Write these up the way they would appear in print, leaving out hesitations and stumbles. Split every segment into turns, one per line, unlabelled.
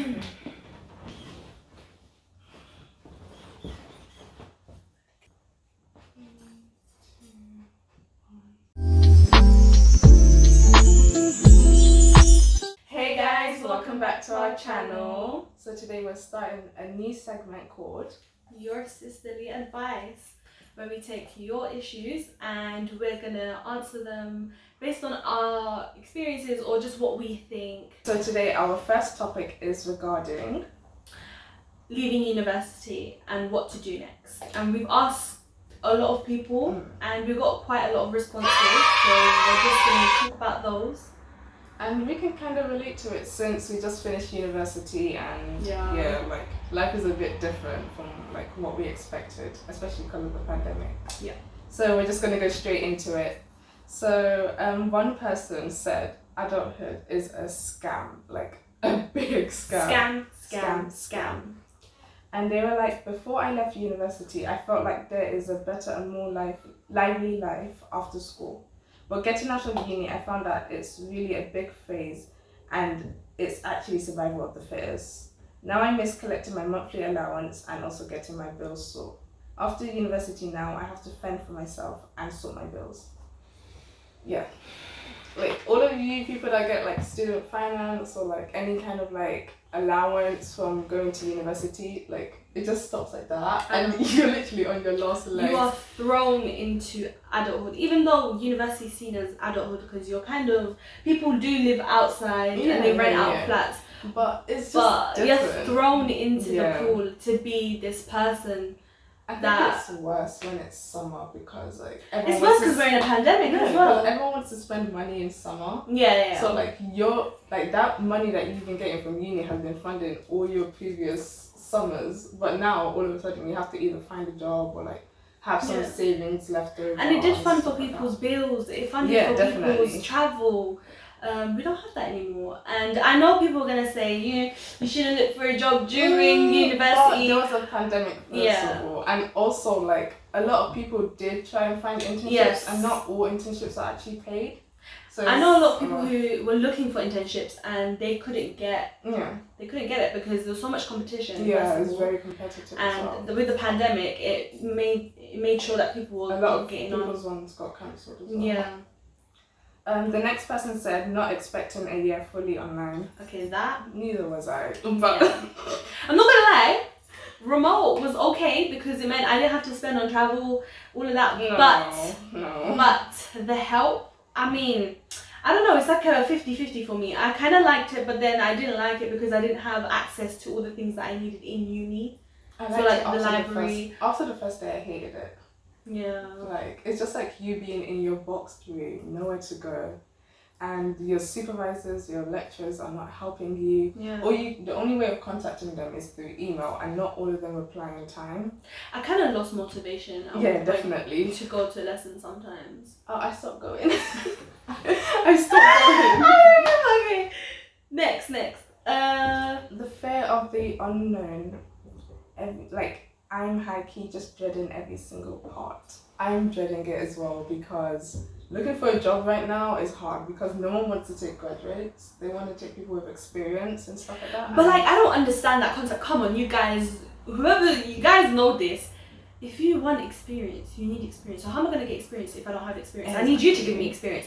Hey guys, welcome back to our channel. So today we're starting a new segment called
Your Sisterly Advice, where we take your issues and we're gonna answer them based on our experiences or just what we think.
So today our first topic is regarding
leaving university and what to do next. And we've asked a lot of people and we got quite a lot of responses, so we're just gonna talk about those.
And we can kind of relate to it since we just finished university and like life is a bit different from like what we expected, especially because of the pandemic.
Yeah.
So we're just going to go straight into it. So one person said adulthood is a scam, like a big scam.
Scam.
And they were like, before I left university, I felt like there is a better and more lively life after school. But getting out of uni, I found that it's really a big phase and it's actually survival of the fittest. Now I miss collecting my monthly allowance and also getting my bills sorted. After university now, I have to fend for myself and sort my bills. Yeah. Like all of you people that get like student finance or like any kind of like allowance from going to university, like it just stops like that and you're literally on your last leg.
You are thrown into adulthood, even though university is seen as adulthood because you're kind of, people do live outside and they rent out flats,
but it's just different.
You're thrown into the pool to be this person.
I think it's worse when it's summer because like
it's worse because we're in a pandemic as well.
Everyone wants to spend money in summer.
Yeah.
So like you're like that money that you've been getting from uni has been funding all your previous summers, but now all of a sudden you have to either find a job or like have some savings left over.
And it did fund for people's bills. It funded for people's travel. We don't have that anymore, and I know people are gonna say you shouldn't look for a job during university.
There was a pandemic first of all, and also like a lot of people did try and find internships, and not all internships are actually paid. So
I know a lot of people who were looking for internships and they couldn't get it because there was so much competition.
Yeah, it was very competitive.
And with the pandemic, it made sure that people were
a lot of
getting
people's ones got cancelled as well.
Yeah.
The next person said not expecting a year fully online.
Okay, that
neither was I. But
I'm not gonna lie, remote was okay because it meant I didn't have to spend on travel, all of that. But the help, I mean, I don't know, it's like a 50-50 for me. I kind of liked it, but then I didn't like it because I didn't have access to all the things that I needed in uni. So like the library.
After the first day, I hated it.
Yeah.
Like it's just like you being in your boxed room, nowhere to go, and your supervisors, your lecturers are not helping you.
Yeah.
Or the only way of contacting them is through email, and not all of them reply in time.
I kind of lost motivation.
Definitely.
To go to lessons sometimes.
Oh, I stopped going. I stopped going.
Okay. Next.
The fear of the unknown. I'm high-key just dreading every single part. I'm dreading it as well because looking for a job right now is hard because no one wants to take graduates. They want to take people with experience and stuff like that.
But like, I don't understand that concept. Come on, you guys know this. If you want experience, you need experience. So how am I going to get experience if I don't have experience?
Exactly.
I need you to give me experience.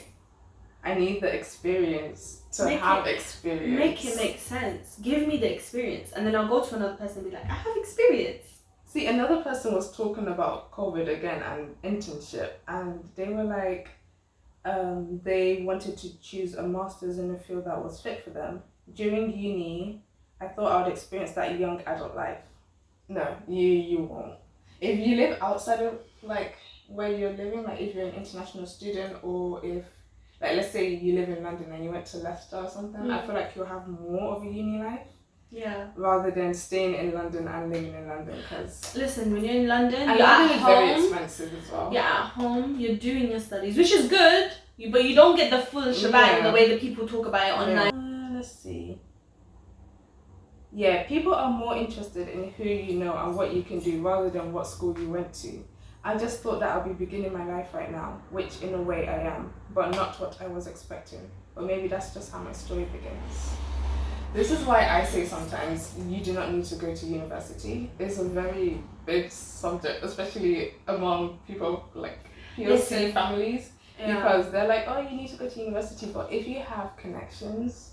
I need the experience to have experience.
Make it make sense. Give me the experience. And then I'll go to another person and be like, I have experience.
See, another person was talking about COVID again and internship, and they were like, they wanted to choose a master's in a field that was fit for them. During uni, I thought I would experience that young adult life. No, you won't. If you live outside of like where you're living, like if you're an international student or if, like let's say you live in London and you went to Leicester or something, I feel like you'll have more of a uni life.
Yeah.
Rather than staying in London and living in London, because
listen, when you're in London,
and
you're
London
at
is
home.
very expensive as well.
You're at home. You're doing your studies, which is good. But you don't get the full shebang the way that people talk about it online.
Let's see. Yeah, people are more interested in who you know and what you can do rather than what school you went to. I just thought that I'll be beginning my life right now, which in a way I am, but not what I was expecting. But maybe that's just how my story begins. This is why I say sometimes you do not need to go to university. It's a very big subject, especially among people like POC
Listen.
families,
Yeah.
because they're like, oh, you need to go to university. But if you have connections,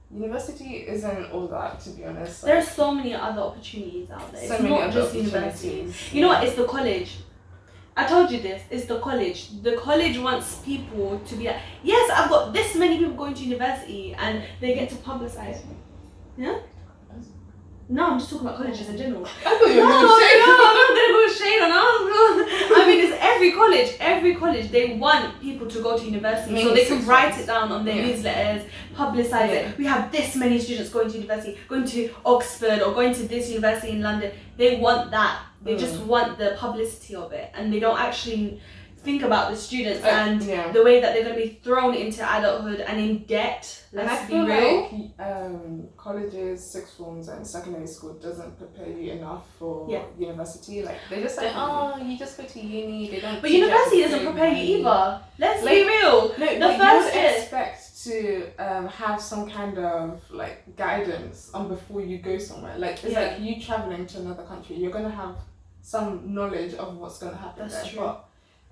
university isn't all that, to be honest. Like,
There's so many other opportunities out there.
so
It's
many
not
other
just university.
opportunities.
You know what? It's the college. I told you this. It's the college. The college wants people to be like, yes, I've got this many people going to university, and they get to publicize. Yeah? No, I'm just talking about colleges in general.
I thought you
No,
were going to say
I'm not gonna go shade on us. I mean, it's every college. Every college, they want people to go to university so they can write it down on their newsletters, publicize it. We have this many students going to university, going to Oxford or going to this university in London. They want that. They just want the publicity of it, and they don't actually think about the students and the way that they're going to be thrown into adulthood and in debt. Let's be real.
Like colleges, sixth forms, and secondary school doesn't prepare you enough for university. Like they just say, oh, you just go to uni. They don't.
But university doesn't prepare you either. Let's be real.
No, the first you would expect to have some kind of like guidance on before you go somewhere. Like it's like you traveling to another country. You're gonna have some knowledge of what's gonna happen. That's true. But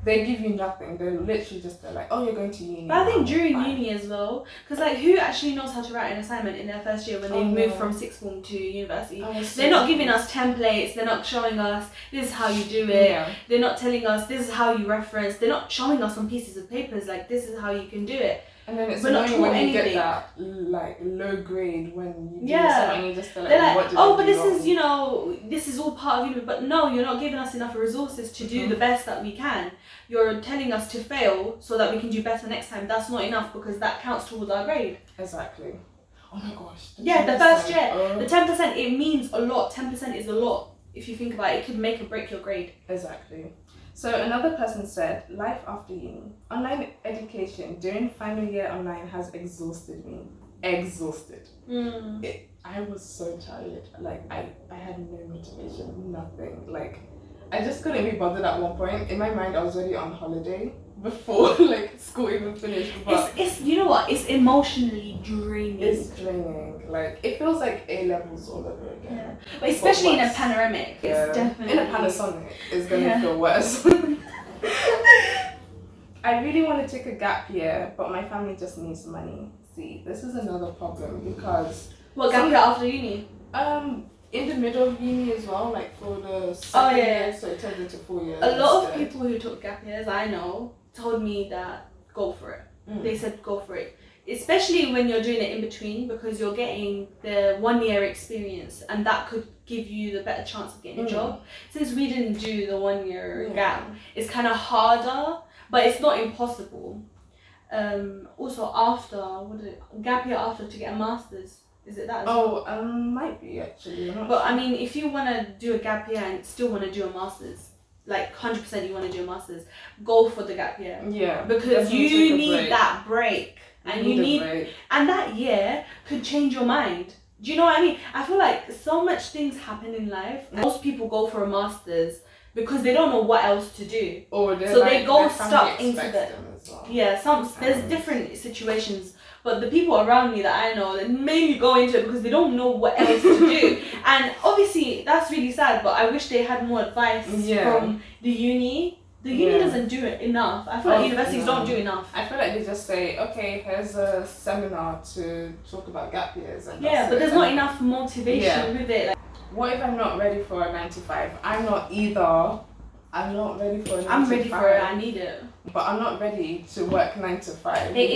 they give you nothing. They're literally just like, oh, you're going to uni.
But I think during uni as well, because like who actually knows how to write an assignment in their first year when they move from sixth form to university? They're not giving us templates. They're not showing us this is how you do it. Yeah. They're not telling us this is how you reference. They're not showing us on pieces of papers like this is how you can do it.
And then it's annoying when you get that like low grade when you do something and you just feel like,
they're like,
what did
oh,
I
but
do
this
wrong?
is, you know, this is all part of you. But no, you're not giving us enough resources to do the best that we can. You're telling us to fail so that we can do better next time. That's not enough because that counts towards our grade.
Exactly. Oh my gosh.
The first year. The 10%, it means a lot. 10% is a lot. If you think about it, it could make or break your grade.
Exactly. So another person said, life after uni. Online education during final year online has exhausted me. Exhausted. I was so tired. Like I had no motivation, nothing. Like I just couldn't be bothered at one point. In my mind I was already on holiday before like school even finished. But
it's you know what? It's emotionally draining.
It's draining. Like it feels like A levels all over again.
Yeah. But especially in a panoramic. It's definitely
in a Panasonic it's gonna feel worse. I really want to take a gap year, but my family just needs money. See, this is another problem because
what gap year after uni?
In the middle of uni as well, like for the second year, so it turns into 4 years.
A lot of people who took gap years I know told me that go for it. They said go for it. Especially when you're doing it in between because you're getting the 1 year experience and that could give you the better chance of getting a job. Since we didn't do the 1 year gap, it's kind of harder, but it's not impossible. Also after, gap year after to get a master's. Is it that as well?
Might be actually.
But I mean, if you want to do a gap year and still want to do a master's, like 100% you want to do a master's, go for the gap year.
Yeah.
Because you need that break. And you need and that year could change your mind. Do you know what I mean? I feel like so much things happen in life. Most people go for a master's because they don't know what else to do.
Or
so they go stuck into the there's different situations. But the people around me that I know, they mainly go into it because they don't know what else to do. And obviously, that's really sad, but I wish they had more advice from the uni. The uni doesn't do it enough. I feel like universities don't do enough.
I feel like they just say, okay, here's a seminar to talk about gap years. And
but there's not enough motivation with it. Like,
what if I'm not ready for a 9 to 5? I'm not either. I'm not ready for a 9 to 5.
I'm ready for it, I need it.
But I'm not ready to work 9 to 5.
It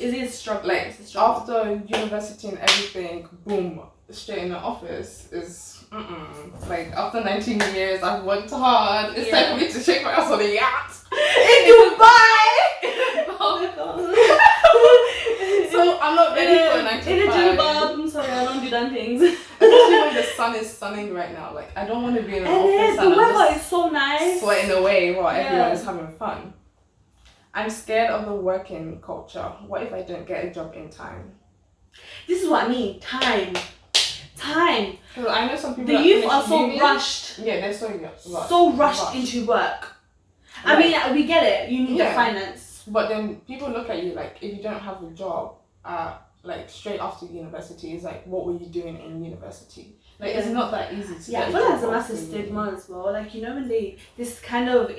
is struggle.
Like, after university and everything, boom, straight in the office is like after 19 years I've worked hard. It's time for me to shake my ass on a yacht in Dubai. So I'm not ready for a 9 to 5.
In a jilbab, I'm sorry, I don't do that things.
Especially when the sun is sunning right now. Like I don't want to be in an office
and the weather is so nice.
Sweating away while everyone is having fun. I'm scared of the working culture. What if I don't get a job in time?
This is what I mean. Time.
Because I know some people.
The youth are so rushed.
Yeah, they're so rushed.
So rushed into work. I mean, we get it. You need the finance.
But then people look at you like if you don't have a job at like straight after university is like, what were you doing in university? Like it's not that easy to
Yeah,
get
I
a
feel like
job
there's a
after
massive
uni.
stigma as well. Like, you know, when it's kind of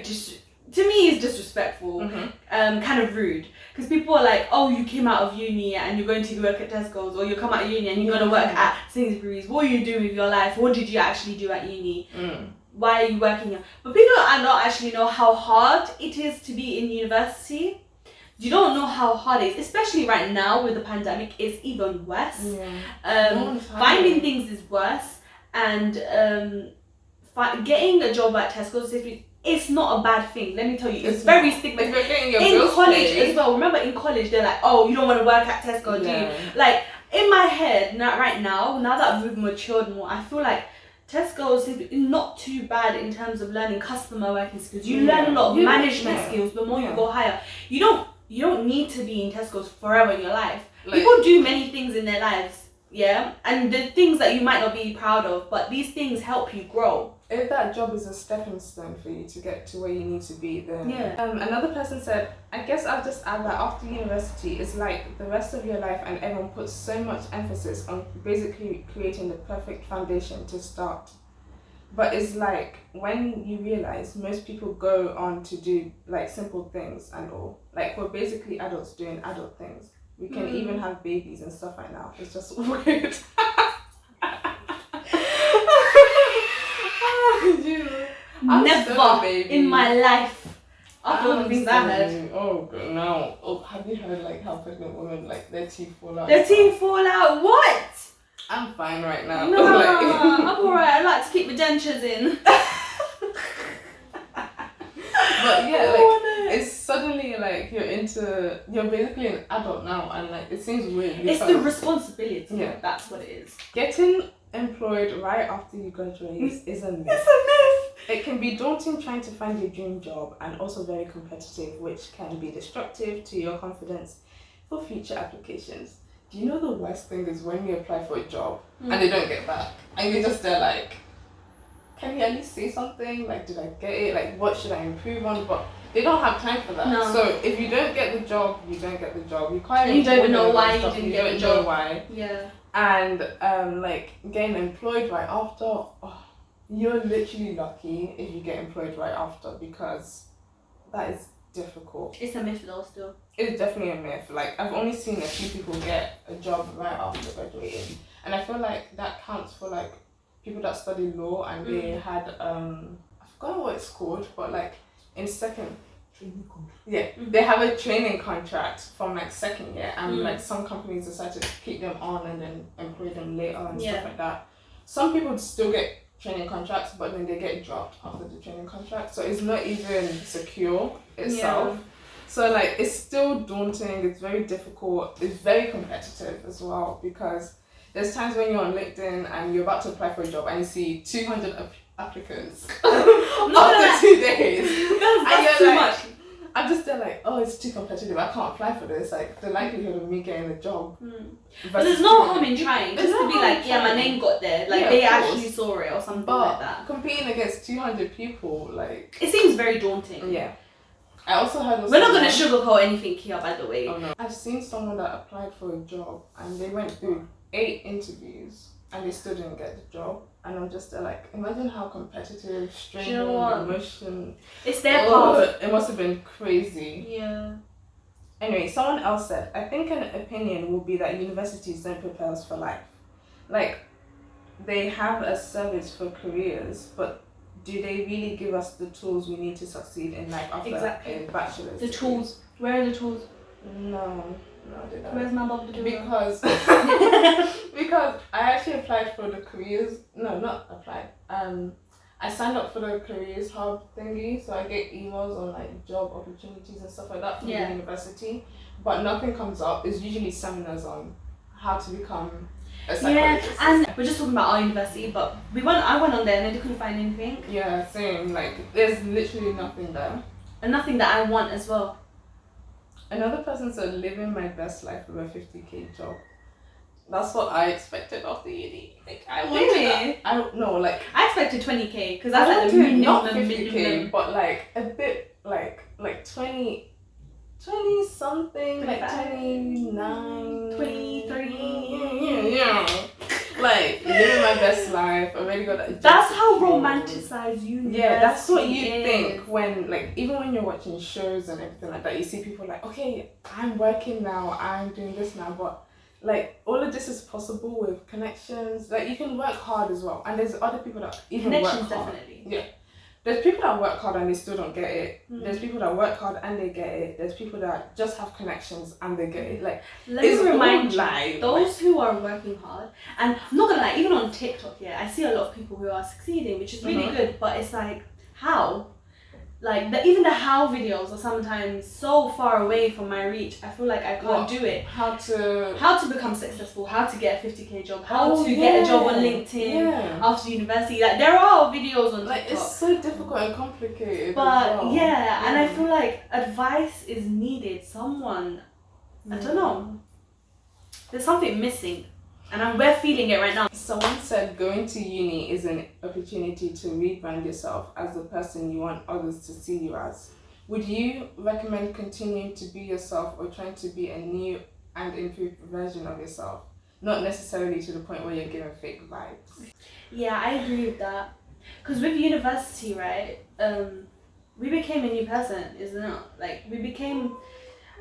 just, to me, it's disrespectful, kind of rude. Because people are like, oh, you came out of uni and you're going to work at Tesco's, or you come out of uni and you're going to work at Sainsbury's. What are you doing with your life? What did you actually do at uni? Why are you working here? But people are not actually know how hard it is to be in university. You don't know how hard it is, especially right now with the pandemic. It's even worse. Finding things is worse, and getting a job at Tesco's, it's not a bad thing. Let me tell you, it's very stigmatized.
If you're getting your
in
bills
college
paid.
as well. Remember, in college they're like, oh, you don't want to work at Tesco, do you? Like, in my head, right now that we've matured more, I feel like Tesco's is not too bad in terms of learning customer working skills. You learn a lot of management skills the more you go higher. You don't need to be in Tesco's forever in your life. Like, people do many things in their lives, and the things that you might not be proud of, but these things help you grow.
If that job is a stepping stone for you to get to where you need to be, then another person said, I guess I'll just add that after university, it's like the rest of your life, and everyone puts so much emphasis on basically creating the perfect foundation to start. But it's like when you realize most people go on to do like simple things and all, like we're basically adults doing adult things. We can even have babies and stuff right now. It's just weird.
Never in my life. After all the things I heard.
Oh no. Oh, have you heard like how pregnant women, like their teeth fall out?
Their teeth fall out? What?
I'm fine right now.
No, I'm alright. I like to keep the dentures in.
But yeah, like it's suddenly like you're basically an adult now, and like it seems weird.
It's the responsibility. Yeah, that's what it is.
Getting employed right after you graduate is a myth.
It's a myth.
It can be daunting trying to find your dream job, and also very competitive, which can be destructive to your confidence for future applications. Do you know the worst thing is when you apply for a job and they don't get back, and you're just there like, can you at least say something? Like, did I get it? Like, what should I improve on? But they don't have time for that. No. So if you don't get the job, you don't get the job. You can't.
You don't even know why you didn't get the job.
Know why.
Yeah.
And like getting employed right after, you're literally lucky if you get employed right after, because that is difficult.
It's a myth though still.
It's definitely a myth. Like, I've only seen a few people get a job right after graduating, and I feel like that counts for like people that study law and they had I forgot what it's called, but like in second training contract. They have a training contract from like second year, and like some companies decide to keep them on and then employ them later and stuff like that. Some people still get training contracts, but then they get dropped after the training contract, so it's not even secure itself. So like it's still daunting, it's very difficult, it's very competitive as well, because there's times when you're on LinkedIn and you're about to apply for a job and you see 200 applicants after 2 days. That's too much. I'm just there like, oh, it's too competitive, I can't apply for this. Like, the likelihood of me getting a job.
But there's no harm in trying. Just to be like, my name got there. Like, they actually saw it or something like that.
Competing against 200 people, like...
It seems very daunting.
Yeah. I also heard...
We're not going to sugarcoat anything here, by the way.
Oh, no. I've seen someone that applied for a job and they went through 8 interviews and they still didn't get the job. And I'm just there like, imagine how competitive, straining, emotion.
It's their path.
It must have been crazy.
Yeah.
Anyway, someone else said, I think an opinion will be that universities don't prepare us for life. Like, they have a service for careers, but do they really give us the tools we need to succeed in life after a bachelor's?
The tools. Where are the tools?
No, they don't.
Where's my Bob to do
because I actually applied for the careers. No, not applied. I signed up for the careers hub thingy, so I get emails on like job opportunities and stuff like that from the university. But nothing comes up. It's usually seminars on how to become a psychologist.
Yeah, and we're just talking about our university, but I went on there and I couldn't find anything.
Yeah, same. Like, there's literally nothing there.
And nothing that I want as well.
Another person said, living my best life with a 50k job. That's what I expected after uni. Like, I wanted that. I
expected 20k because that's like the minimum.
Not 50k, but like a bit like 20 20 something, like
25.
29,
23.
Yeah. Like, living my best life, already got that.
That's how romanticized university
Yeah, that's what you
is.
think when, like, even when you're watching shows and everything like that, you see people like, okay, I'm working now, I'm doing this now, but like, all of this is possible with connections. Like, you can work hard as well, and there's other people that even
Connections,
work hard.
definitely.
Yeah. There's people that work hard and they still don't get it. There's people that work hard and they get it. There's people that just have connections and they get it. Like,
let me remind you,
life.
those who are working hard, and I'm not gonna lie, even on TikTok, yeah, I see a lot of people who are succeeding, which is really good, but it's like, how? Like, even the how videos are sometimes so far away from my reach. I feel like I can't do it.
How
to become successful, how to get a 50k job, how to get a job on LinkedIn after university. Like, there are videos on
like,
TikTok.
it's so difficult and complicated.
But
as well.
and I feel like advice is needed. Someone, I don't know, there's something missing, and we're feeling it right now.
Someone said going to uni is an opportunity to rebrand yourself as the person you want others to see you as. Would you recommend continuing to be yourself or trying to be a new and improved version of yourself? Not necessarily to the point where you're giving fake vibes.
Yeah, I agree with that. Because with university, right, we became a new person, isn't it? Like, we became,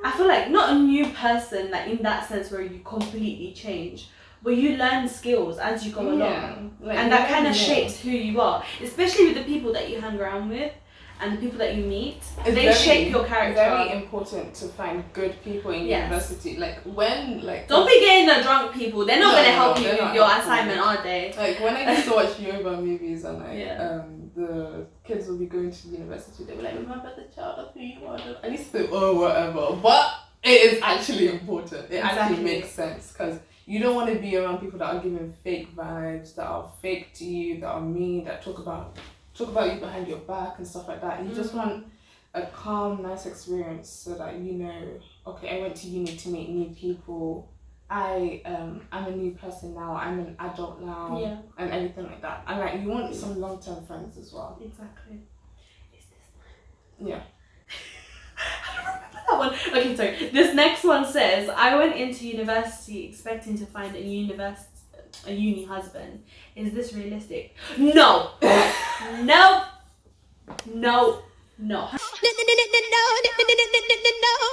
I feel like, not a new person, like, in that sense where you completely change, but you learn skills as you go along.
Like,
and that kind of shapes who you are, especially with the people that you hang around with and the people that you meet. They shape your character.
Very important to find good people in university. Like, when, like,
don't be getting the drunk people. They're not gonna help you
with
your assignment, are they?
Like, when I used to watch Yoruba movies and like the kids will be going to university, they'll be like, remember the child of who you are. At least or whatever. But it is actually important. It actually makes sense, because you don't want to be around people that are giving fake vibes, that are fake to you, that are mean, that talk about you behind your back and stuff like that. You just want a calm, nice experience so that you know, okay, I went to uni to meet new people. I'm a new person now. I'm an adult now, and everything like that. And like, you want some long-term friends as well.
Exactly. Is this mine?
Yeah.
I don't remember that one. Okay, sorry. This next one says, I went into university expecting to find a uni husband. Is this realistic? No. No. No. No.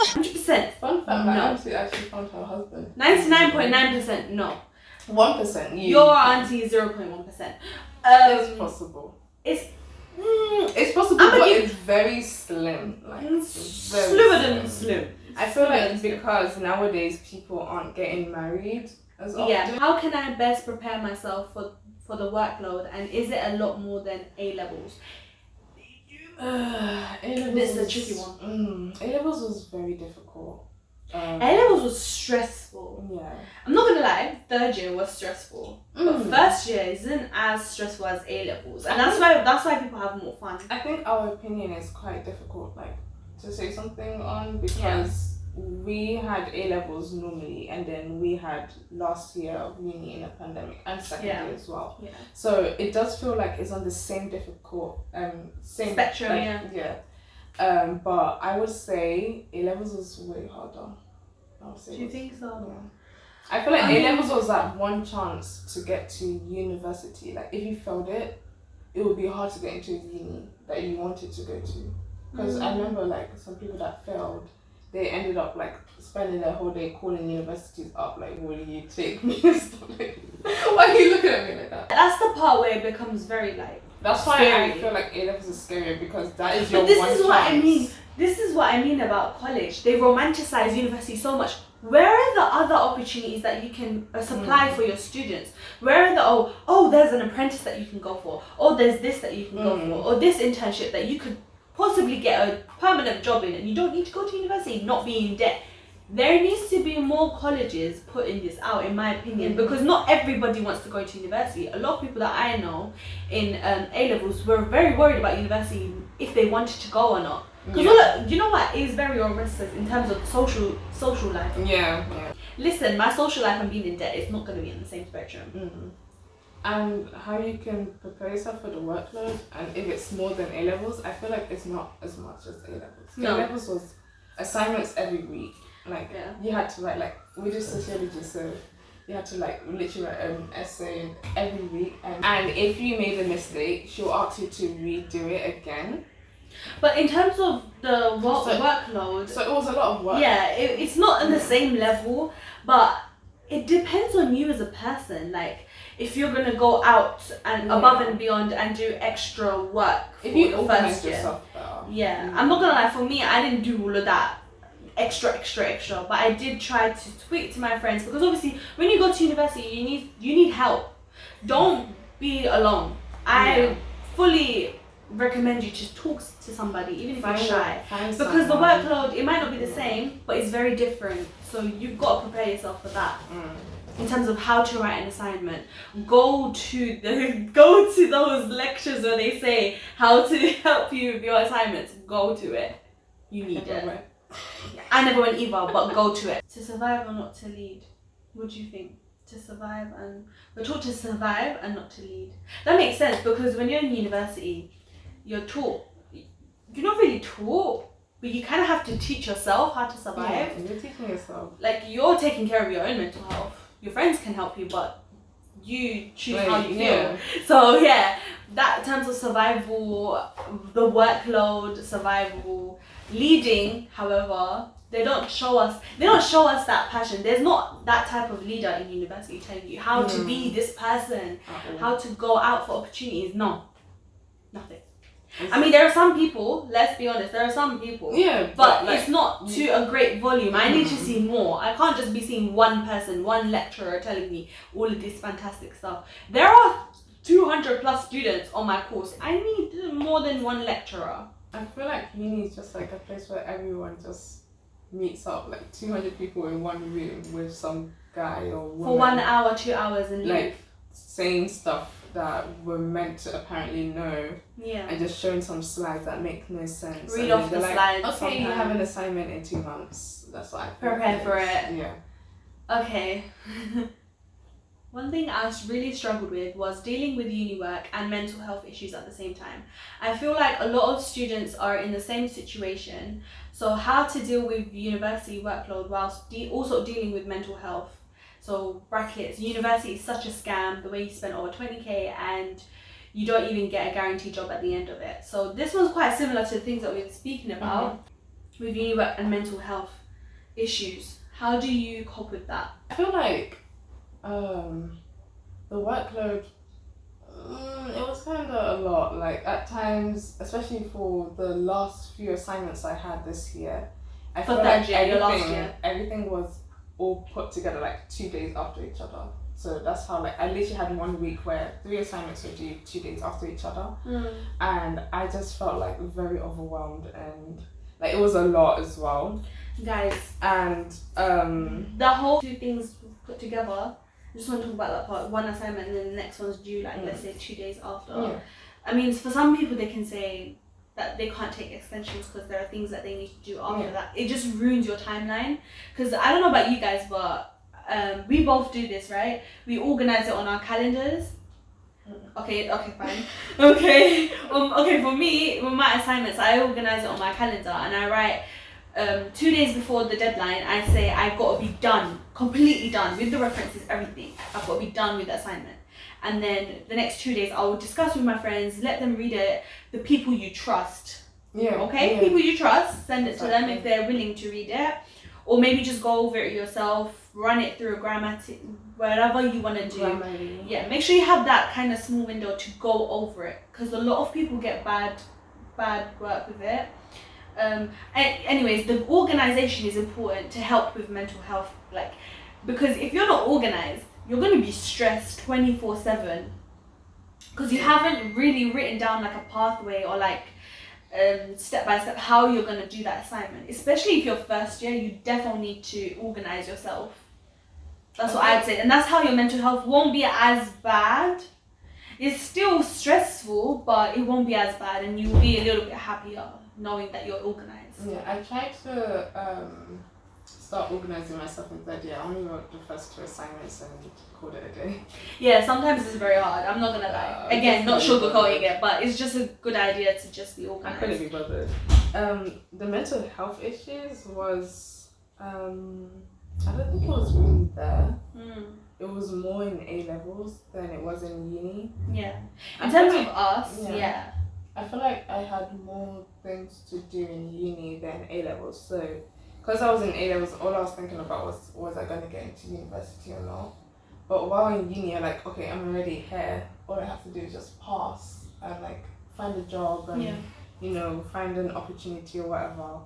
100%.
Fun fact, my auntie actually found her husband.
99.9% no.
1%.
Your auntie is 0.1%.
It's possible.
It's
possible, but it's very slim. Like,
slimmer than slim.
I feel like because nowadays people aren't getting married as often.
Yeah. How can I best prepare myself for the workload, and is it a lot more than A levels? This is a tricky one.
A levels was very difficult.
A levels was stressful.
Yeah.
I'm not gonna lie, third year was stressful, but first year isn't as stressful as A levels, and that's why people have more fun.
I think our opinion is quite difficult, like, to say something on, because we had A levels normally, and then we had last year of uni in a pandemic, and second year as well. Yeah. So it does feel like it's on the same difficult same
spectrum.
But I would say A levels was way harder.
Do you think so?
Yeah. I feel like A levels was that one chance to get to university. Like, if you failed it, it would be hard to get into a uni that you wanted to go to. Because I remember, like, some people that failed, they ended up like spending their whole day calling universities up, like, will you take me and stuff like, why are you looking at me like that?
That's the part where it becomes very like,
that's why scary. I feel like A levels is scarier, because that is your one chance.
This is what I mean about college. They romanticize university so much. Where are the other opportunities that you can supply for your students? Where are the there's an apprentice that you can go for, or there's this that you can go for, or this internship that you could possibly get a permanent job in, and you don't need to go to university, not be in debt. There needs to be more colleges putting this out, in my opinion, because not everybody wants to go to university. A lot of people that I know in A levels were very worried about university, if they wanted to go or not. Because you know what is very romanticized in terms of social life. Yeah. Listen, my social life and being in debt is not going to be in the same spectrum.
And how you can prepare yourself for the workload, and if it's more than A levels, I feel like it's not as much as A levels.
No.
A levels was assignments every week. Like
Yeah.
you had to write, like we did sociology, so you had to like literally write an essay every week, and if you made a mistake, she'll ask you to redo it again.
But in terms of the
So-
workload,
So it was a lot of work.
yeah, it's not on the same level, but it depends on you as a person. Like, if you're gonna go out and above and beyond and do extra work for
If you
the
organize
first year.
yourself better.
Yeah, I'm not gonna lie, for me, I didn't do all of that extra, but I did try to speak to my friends, because obviously when you go to university, you need help. Don't be alone. I fully recommend you to talk to somebody, even if you're shy, because the workload, it might not be the same, but it's very different, so you've got to prepare yourself for that. In terms of how to write an assignment, go to those lectures where they say how to help you with your assignments. Go to it. You need it. I never went either, but go to it. To survive or not to lead? What do you think? To survive and we're taught to survive and not to lead. That makes sense, because when you're in university, you're taught. You're not really taught, but you kind of have to teach yourself how to survive.
Yeah, you're teaching yourself.
Like, you're taking care of your own mental health. Your friends can help you, but you choose how you feel.
Yeah.
So yeah, that in terms of survival, the workload, survival, leading, however, they don't show us that passion. There's not that type of leader in university telling you how to be this person, how to go out for opportunities. No, nothing. I mean, there are some people, let's be honest,
Yeah,
but
like,
it's not to a great volume. I need to see more. I can't just be seeing one person, one lecturer telling me all of this fantastic stuff. There are 200 plus students on my course. I need more than one lecturer.
I feel like uni is just like a place where everyone just meets up, like 200 people in one room with some guy or woman.
For 1 hour, 2 hours, and leave.
Like saying stuff that we're meant to apparently know.
Yeah.
And just showing some slides that make no sense.
Read off the slides.
Okay, you have an assignment in 2 months. That's what I feel.
Prepare for it.
Yeah.
Okay. One thing I really struggled with was dealing with uni work and mental health issues at the same time. I feel like a lot of students are in the same situation. So how to deal with university workload whilst also dealing with mental health. So brackets, university is such a scam, the way you spend over 20k and you don't even get a guaranteed job at the end of it. So this one's quite similar to the things that we were speaking about with uni work and mental health issues. How do you cope with that?
I feel like the workload, it was kind of a lot. Like at times, especially for the last few assignments I had this year, I feel like everything was all put together like 2 days after each other. So that's how, like, I literally had 1 week where 3 assignments were due 2 days after each other. And I just felt like very overwhelmed, and like it was a lot as well.
Guys,
and
the whole 2 things put together, I just want to talk about that part. 1 assignment and then the next one's due, like let's say 2 days after.
Yeah.
I mean, for some people they can say that they can't take extensions because there are things that they need to do after that. It just ruins your timeline. Because I don't know about you guys, but we both do this, right? We organize it on our calendars. Okay, fine. Okay, for me, with my assignments, I organize it on my calendar and I write 2 days before the deadline, I say I've got to be done, completely done with the references, everything. I've got to be done with the assignment. And then the next 2 days, I will discuss with my friends, let them read it, the people you trust.
Yeah.
Okay,
yeah.
people you trust, send it to them if they're willing to read it. Or maybe just go over it yourself, run it through a grammatic, whatever you want to do.
Grammarly.
Yeah, make sure you have that kind of small window to go over it, because a lot of people get bad work with it. Anyways, the organization is important to help with mental health, like, because if you're not organized, you're going to be stressed 24/7 because you haven't really written down like a pathway or like step by step how you're going to do that assignment. Especially if you're first year, you definitely need to organize yourself. That's what I'd say, and that's how your mental health won't be as bad. It's still stressful, but it won't be as bad, and you'll be a little bit happier knowing that you're organized.
Yeah, I tried to start organizing myself in third year. I only wrote the first 2 assignments and called it a day.
Yeah, sometimes it's very hard. I'm not gonna lie. Again, not sugarcoating it, but it's just a good idea to just be organized.
I couldn't be bothered. The mental health issues was I don't think it was really there. It was more in A levels than it was in uni.
Yeah. In terms of us, yeah.
I feel like I had more things to do in uni than A levels. So, because I was in A levels, all I was thinking about was I going to get into university or not? But while in uni, I'm like, okay, I'm already here. All I have to do is just pass and like find a job and you know, find an opportunity or whatever.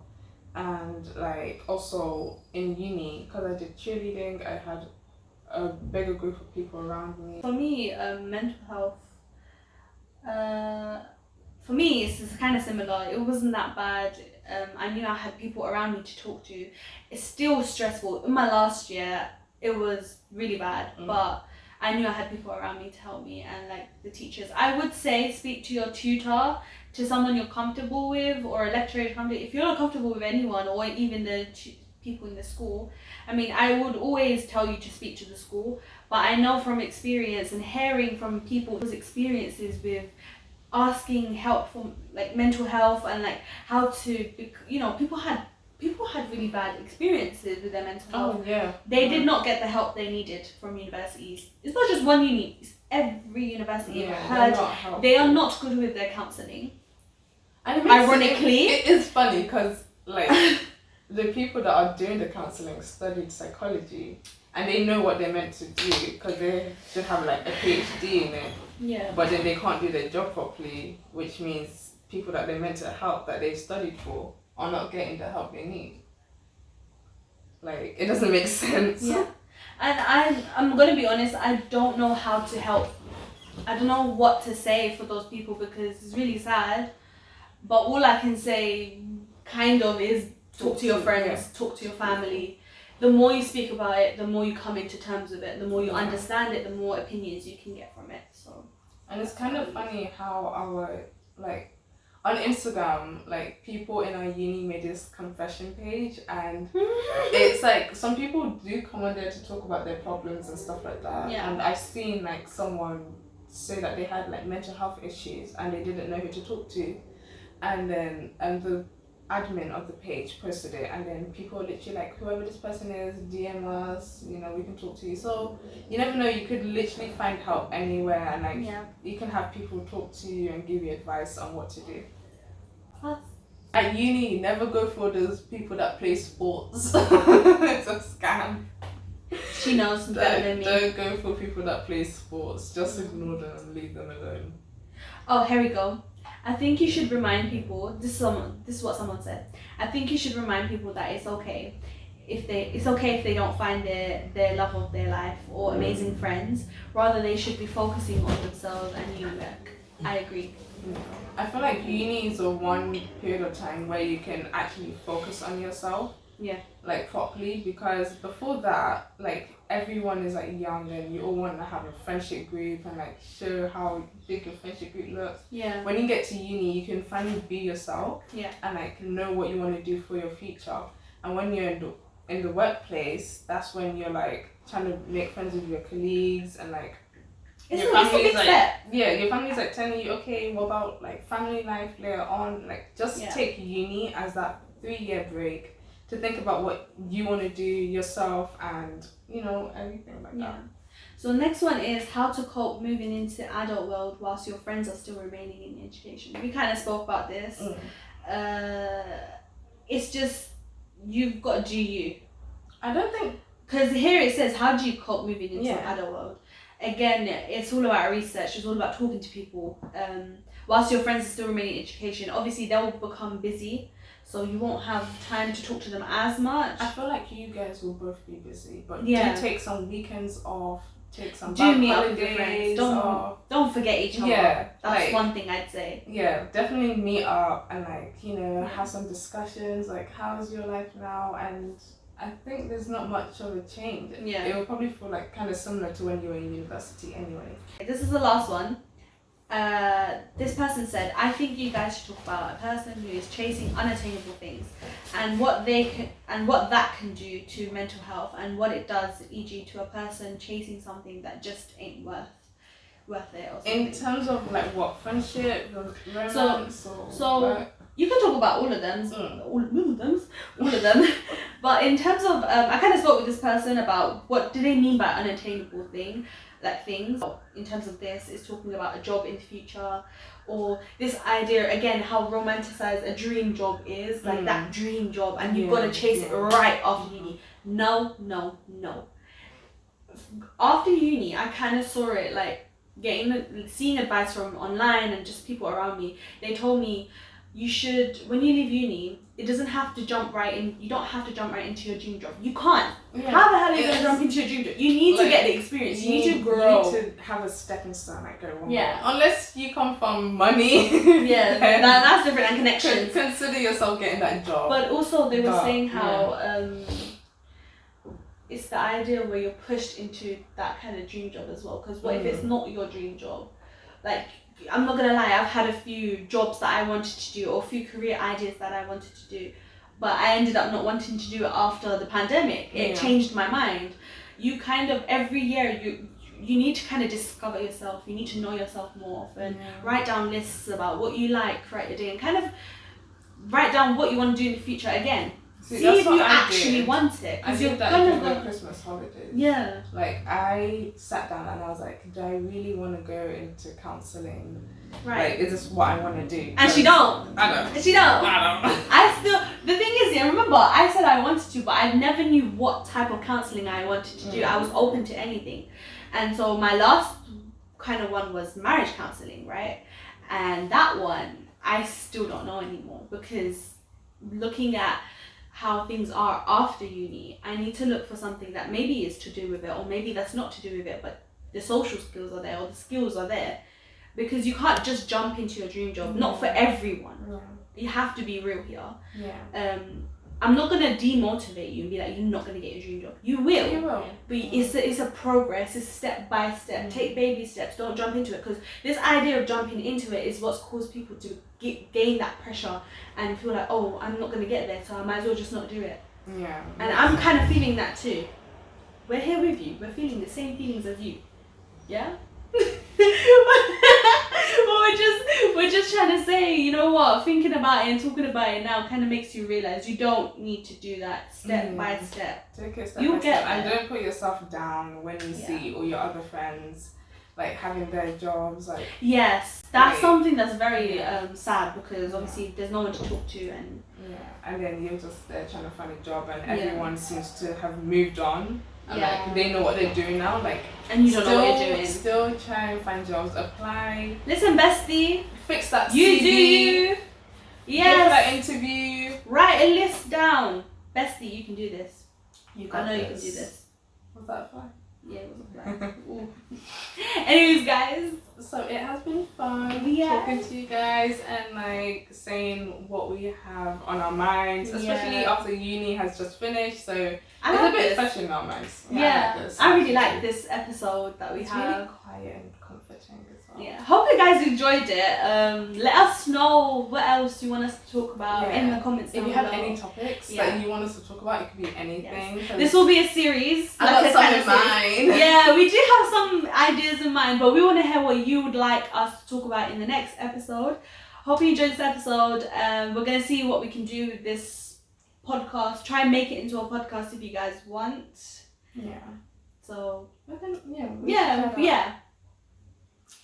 And like also in uni, because I did cheerleading, I had a bigger group of people around me.
For me, mental health, for me, it's kind of similar. It wasn't that bad. I knew I had people around me to talk to. It's still stressful. In my last year, it was really bad, but I knew I had people around me to help me, and like the teachers. I would say speak to your tutor, to someone you're comfortable with, or a lecturer you're comfortable. If you're not comfortable with anyone, or even the people in the school, I mean, I would always tell you to speak to the school. But I know from experience and hearing from people's experiences with asking help for like mental health and like how to, you know, people had really bad experiences with their mental health.
Oh yeah.
They did not get the help they needed from universities. It's not just one uni, it's every university. I've heard they are not good with their counselling.
And
ironically,
it is funny because like the people that are doing the counselling studied psychology and they know what they're meant to do because they should have like a PhD in it.
Yeah.
But then they can't do their job properly, which means people that they're meant to help that they studied for are not getting the help they need. Like, it doesn't make sense.
Yeah. And I'm gonna be honest, I don't know how to help. I don't know what to say for those people because it's really sad. But all I can say kind of is talk to your friends, talk to your family. The more you speak about it, the more you come into terms with it, the more you understand it, the more opinions you can get from it. So.
And it's kind of funny how our, like, on Instagram, like, people in our uni made this confession page and it's like, some people do come on there to talk about their problems and stuff like that.
Yeah.
And I've seen, like, someone say that they had, like, mental health issues and they didn't know who to talk to. And then the admin of the page posted it, and then people literally like, whoever this person is, DM us, you know, we can talk to you. So you never know, you could literally find help anywhere, and like you can have people talk to you and give you advice on what to do. At uni, you never go for those people that play sports. It's a scam.
She knows better than me.
Don't go for people that play sports. Just ignore them and leave them alone.
Oh, here we go. I think you should remind people. This is what someone said. I think you should remind people that it's okay if they don't find their love of their life or amazing friends. Rather, they should be focusing on themselves and uni work. I agree.
I feel like uni is a one period of time where you can actually focus on yourself.
Yeah.
Like properly, because before that, like everyone is like young and you all want to have a friendship group and like show how big your friendship group looks.
Yeah.
When you get to uni, you can finally be yourself.
Yeah.
And like know what you want to do for your future. And when you're in the workplace, that's when you're like trying to make friends with your colleagues and like your family's like your family's like telling you, okay, what about like family life later on? Like just take uni as that 3-year break to think about what you want to do yourself and, you know, everything like that.
So next one is how to cope moving into adult world whilst your friends are still remaining in education. We kind of spoke about this. It's just, you've got to do you.
I don't think...
Because here it says, how do you cope moving into the adult world? Again, it's all about research. It's all about talking to people. Whilst your friends are still remaining in education, obviously they'll become busy. So you won't have time to talk to them as much.
I feel like you guys will both be busy, but
do
take some weekends off, take some
meet up with your friends. Don't forget each other.
Yeah,
that's like, one thing I'd say.
Yeah, definitely meet up and like, you know, have some discussions like how's your life now, and I think there's not much of a change.
Yeah.
It will probably feel like kind of similar to when you were in university anyway.
This is the last one. This person said, I think you guys should talk about a person who is chasing unattainable things and what that can do to mental health and what it does, e.g. to a person chasing something that just ain't worth it or something.
In terms of like what, friendship, romance,
so
what?
You can talk about all of them. All of them. But in terms of, I kind of spoke with this person about what do they mean by unattainable things. In terms of this, is talking about a job in the future, or this idea again how romanticized a dream job is, like that dream job, and you've got to chase it right after uni. No. After uni, I kind of saw it like seeing advice from online and just people around me. They told me you should, when you leave uni, it doesn't have to jump right in. You don't have to jump right into your dream job. You can't. Yeah. How the hell are you gonna jump into your dream job? You need to get the experience. You need to grow.
You need to have a stepping stone, like go one
way.
Unless you come from money.
Yeah, that's different, and connections.
Consider yourself getting that job.
But also they were saying how it's the idea where you're pushed into that kind of dream job as well. Because what if it's not your dream job? Like, I'm not gonna lie, I've had a few jobs that I wanted to do, or a few career ideas that I wanted to do, but I ended up not wanting to do it after the pandemic. It changed my mind. You kind of, every year, you need to kind of discover yourself. You need to know yourself more often. Write down lists about what you like throughout your day, and kind of write down what you want to do in the future again. See if you actually want it.
I did that during the Christmas holidays.
Yeah.
Like, I sat down and I was like, do I really want to go into counselling?
Right.
Like, is this what I want to do?
And she don't.
I don't.
And she don't.
I
don't. The thing is, remember, I said I wanted to, but I never knew what type of counselling I wanted to do. I was open to anything. And so my last kind of one was marriage counselling, right? And that one, I still don't know anymore, because looking at how things are after uni, I need to look for something that maybe is to do with it, or maybe that's not to do with it, but the social skills are there, or the skills are there, because you can't just jump into your dream job. Not for everyone. You have to be real here. I'm not gonna demotivate you and be like, you're not gonna get your dream job. You will. But it's a progress. It's step by step. Take baby steps. Don't jump into it, because this idea of jumping into it is what's caused people to gain that pressure and feel like, oh, I'm not gonna get there, so I might as well just not do it.
Yeah.
And I'm kind of feeling that too. We're here with you. We're feeling the same feelings as you. Yeah. But we're just trying to say, you know what, thinking about it and talking about it now kind of makes you realize you don't need to do that step by step.
Take it step
You'll
by
get
step. And don't put yourself down when you see all your other friends like having their jobs. Like,
yes, that's something that's very sad, because obviously there's no one to talk to, and
and then you're just there trying to find a job, and everyone seems to have moved on. And like, they know what they're doing now, like,
and you don't know what you're doing.
Still try and find jobs, apply.
Listen, bestie,
fix that
you
CV.
Do you? Yes.
Go for that interview.
Write a list down, bestie. You can do this.
I know
you can do this.
Was that fun?
Yeah, it was a fly. Anyways, guys.
So it has been fun talking to you guys and like saying what we have on our minds, especially after uni has just finished. So it's a bit fresh in our minds.
I really like this episode that we have.
It's really quiet and comforting as well.
Yeah, hope you guys enjoyed it. Let us know what else you want us to talk about in the comments down
below. If you have any topics that you want us to talk about, it could be anything.
Yes. This will be a series.
I got some in mind.
Yeah, we do have some ideas in mind, but we want to hear what you would like us to talk about in the next episode. Hope you enjoyed this episode. We're going to see what we can do with this podcast. Try and make it into a podcast if you guys want.
Yeah.
So,
yeah.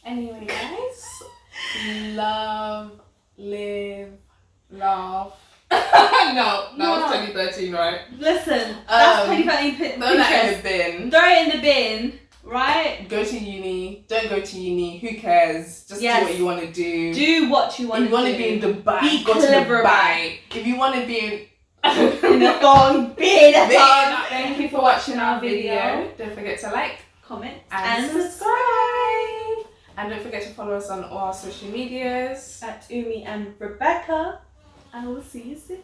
Anyway, guys, love, live, laugh. No, that was 2013, right?
Listen, that's 2013.
Throw that in the bin.
Throw it in the bin, right?
Go to uni. Don't go to uni. Who cares? Just do what you want to do.
Do what you want to do.
If you want to be in Dubai,
be
go
clever
to Dubai. If you want to be
in a thong, be in a thong.
Thank you for watching our video. Don't forget to like,
comment,
and subscribe. And don't forget to follow us on all our social medias
at Umme and Rebecca. I will see you soon.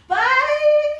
Bye.